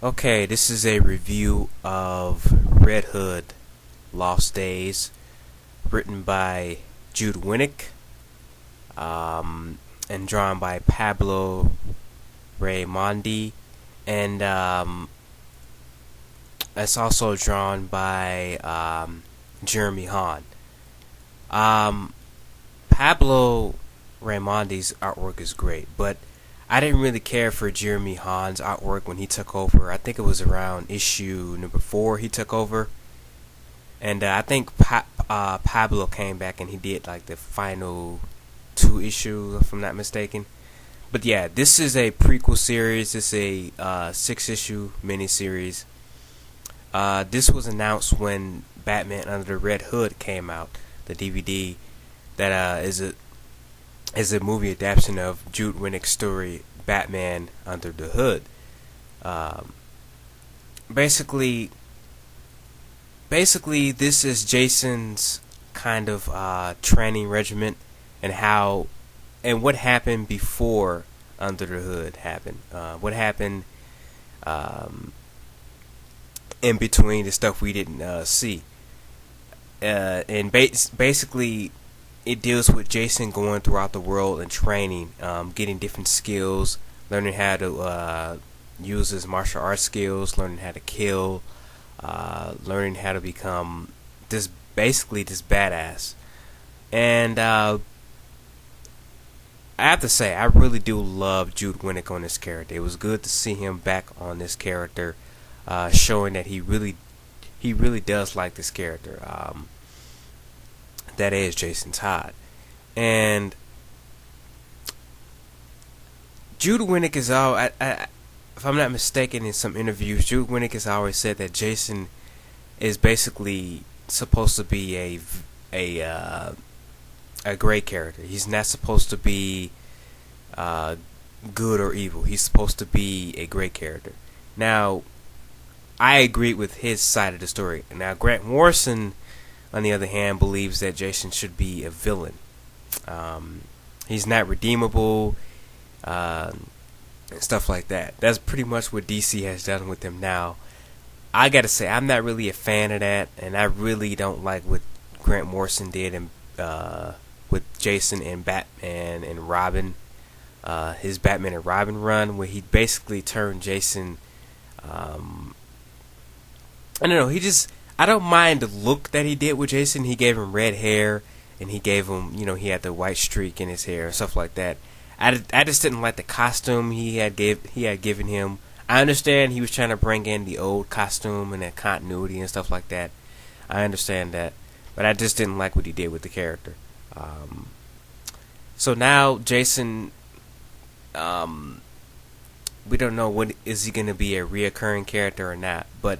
Okay, this is a review of Red Hood Lost Days, written by Jude Winnick, and drawn by Pablo Raimondi, and it's also drawn by Jeremy Hahn. Um, Pablo Raimondi's artwork is great, but I didn't really care for Jeremy Hahn's artwork when he took over. I think it was around issue number 4 he took over, and I think Pablo came back and he did like the final 2 issues, if I'm not mistaken. But yeah, this is a prequel series. It's a 6-issue miniseries. This was announced when Batman Under the Red Hood came out, the DVD that is a movie adaptation of Jude Winnick's story Batman Under the Hood. Um, basically, this is Jason's kind of training regiment and what happened before Under the Hood happened. What happened in between the stuff we didn't see. Basically, it deals with Jason going throughout the world and training, getting different skills, learning how to use his martial arts skills, learning how to kill, learning how to become this badass. And I have to say, I really do love Jude Winnick on this character. It was good to see him back on this character, showing that he really does like this character. That is Jason Todd. And Jude Winnick is if I'm not mistaken, in some interviews, Jude Winnick has always said that Jason is basically supposed to be a great character. He's not supposed to be good or evil. He's supposed to be a great character. Now, I agree with his side of the story. Now, Grant Morrison, on the other hand, believes that Jason should be a villain. He's not redeemable, and stuff like that. That's pretty much what DC has done with him now. I gotta say, I'm not really a fan of that, and I really don't like what Grant Morrison did with Jason and Batman and Robin. His Batman and Robin run, where he basically turned Jason. I don't know. I don't mind the look that he did with Jason. He gave him red hair, and he gave him, he had the white streak in his hair and stuff like that. I just didn't like the costume he had given him. I understand he was trying to bring in the old costume and that continuity and stuff like that. I understand that, but I just didn't like what he did with the character. So now Jason, we don't know what is he going to be, a reoccurring character or not. But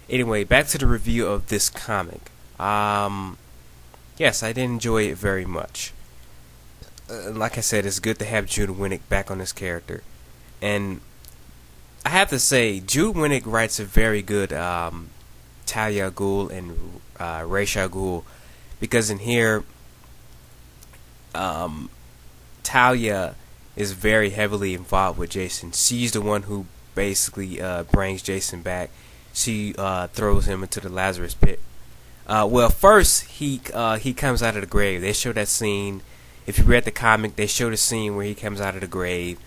anyway, back to the review of this comic. Yes, I did enjoy it very much. Like I said, it's good to have Jude Winnick back on this character. And I have to say, Jude Winnick writes a very good Talia Ghul and Ra's al Ghul, because in here, Talia is very heavily involved with Jason. She's the one who basically brings Jason back. She throws him into the Lazarus pit. Well, first he comes out of the grave. They show that scene. If you read the comic, they show the scene where he comes out of the grave,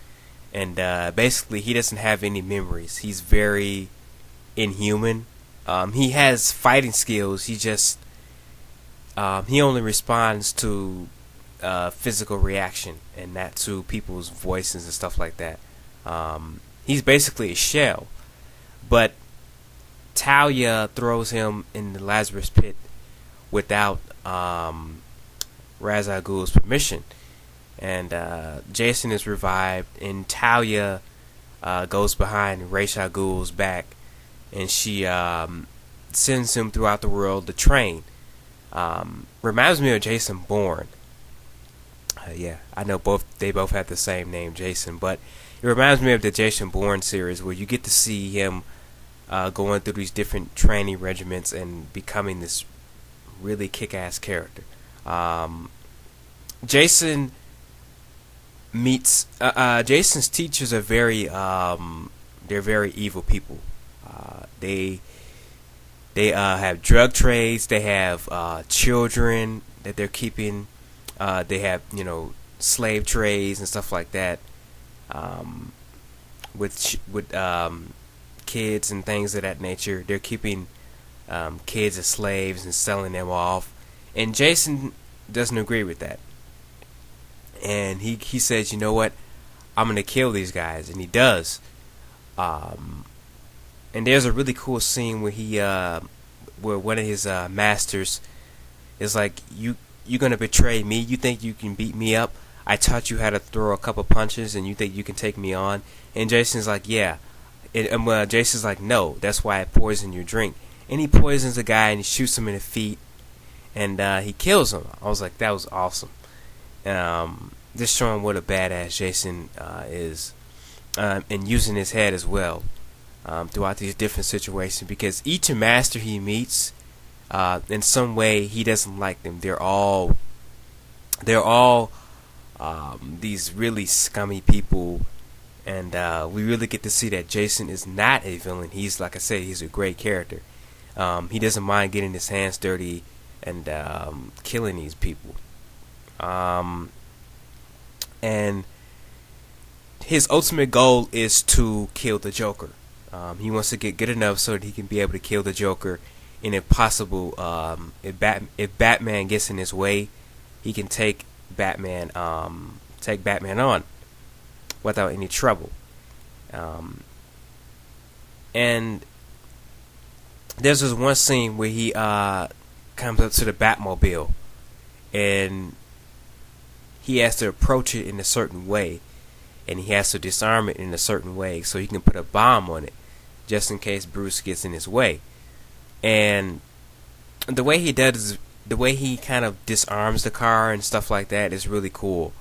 and basically he doesn't have any memories. He's very inhuman. He has fighting skills. He just he only responds to physical reaction and not to people's voices and stuff like that. He's basically a shell, but Talia throws him in the Lazarus pit without Ra's al Ghul's permission, and Jason is revived, and Talia goes behind Ra's al Ghul's back, and she sends him throughout the world to train. Reminds me of Jason Bourne. Yeah, I know they both have the same name, Jason, but it reminds me of the Jason Bourne series, where you get to see him going through these different training regiments and becoming this really kick-ass character. Jason meets Jason's teachers are very they're very evil people. They have drug trades. They have children that they're keeping. They have slave trades and stuff like that. With kids and things of that nature. They're keeping kids as slaves and selling them off. And Jason doesn't agree with that. And he says, you know what? I'm gonna kill these guys, and he does. And there's a really cool scene where where one of his masters is like, you're gonna betray me? You think you can beat me up? I taught you how to throw a couple punches, and you think you can take me on? And Jason's like, yeah. And Jason's like, no, that's why I poisoned your drink. And he poisons the guy, and he shoots him in the feet, and he kills him. I was like, that was awesome. Just showing what a badass Jason is, and using his head as well throughout these different situations, because each master he meets, in some way he doesn't like them. They're all these really scummy people, and we really get to see that Jason is not a villain. He's, like I said, he's a great character. He doesn't mind getting his hands dirty and killing these people. And his ultimate goal is to kill the Joker. He wants to get good enough so that he can be able to kill the Joker, and if possible, if Batman gets in his way, he can take Batman on without any trouble. And there's this one scene where he comes up to the Batmobile, and he has to approach it in a certain way, and he has to disarm it in a certain way so he can put a bomb on it, just in case Bruce gets in his way. And the way he does, the way he kind of disarms the car and stuff like that is really cool.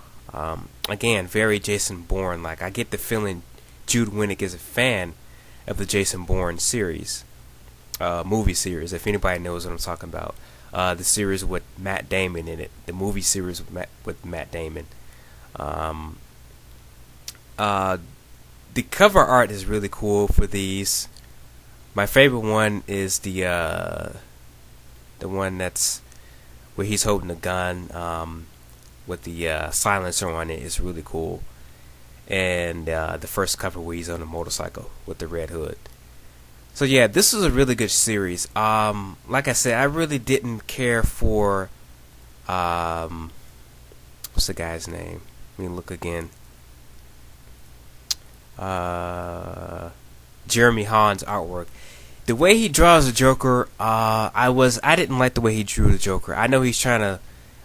Again, very Jason Bourne. Like, I get the feeling Jude Winnick is a fan of the Jason Bourne series, movie series. If anybody knows what I'm talking about, the series with Matt Damon in it, the movie series with Matt Damon. The cover art is really cool for these. My favorite one is the one that's where he's holding a gun with the silencer on it. Is really cool. And the first cover where he's on a motorcycle with the red hood. So yeah, this is a really good series. Like I said, I really didn't care for what's the guy's name? Let me look again. Jeremy Hahn's artwork. The way he draws the Joker, I didn't like the way he drew the Joker. I know he's trying to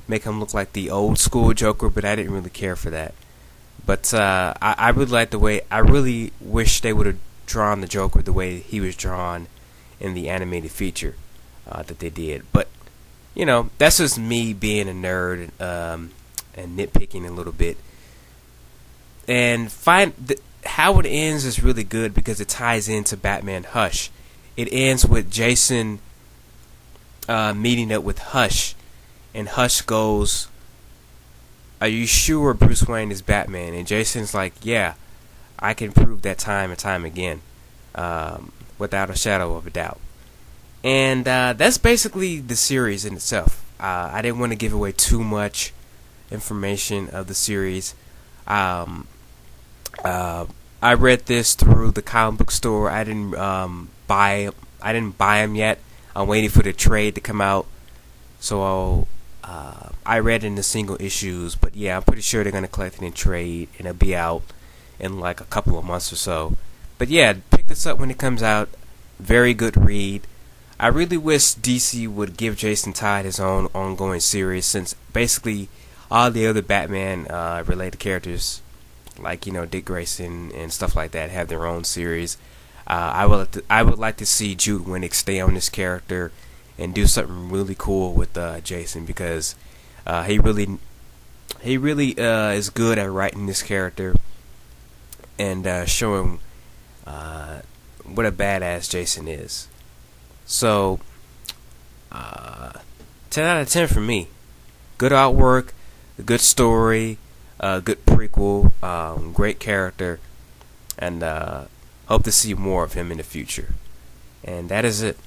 make him look like the old school Joker, but I didn't really care for that. But I really like the way. I really wish they would have drawn the Joker the way he was drawn in the animated feature that they did. But that's just me being a nerd and nitpicking a little bit. And how it ends is really good because it ties into Batman Hush. It ends with Jason meeting up with Hush, and Hush goes, "Are you sure Bruce Wayne is Batman?" And Jason's like, "Yeah, I can prove that time and time again, without a shadow of a doubt." And that's basically the series in itself. I didn't want to give away too much information of the series. I read this through the comic book store. I didn't buy them yet. I'm waiting for the trade to come out. So I read in the single issues, but yeah, I'm pretty sure they're gonna collect it in trade, and it'll be out in like a couple of months or so. But yeah, pick this up when it comes out. Very good read. I really wish DC would give Jason Todd his own ongoing series, since basically all the other Batman related characters, like Dick Grayson and stuff like that, have their own series. I would like to see Jude Winnick stay on this character and do something really cool with Jason, because he really is good at writing this character and showing what a badass Jason is. So 10 out of 10 for me. Good artwork, a good story, good prequel, great character, and hope to see more of him in the future. And that is it.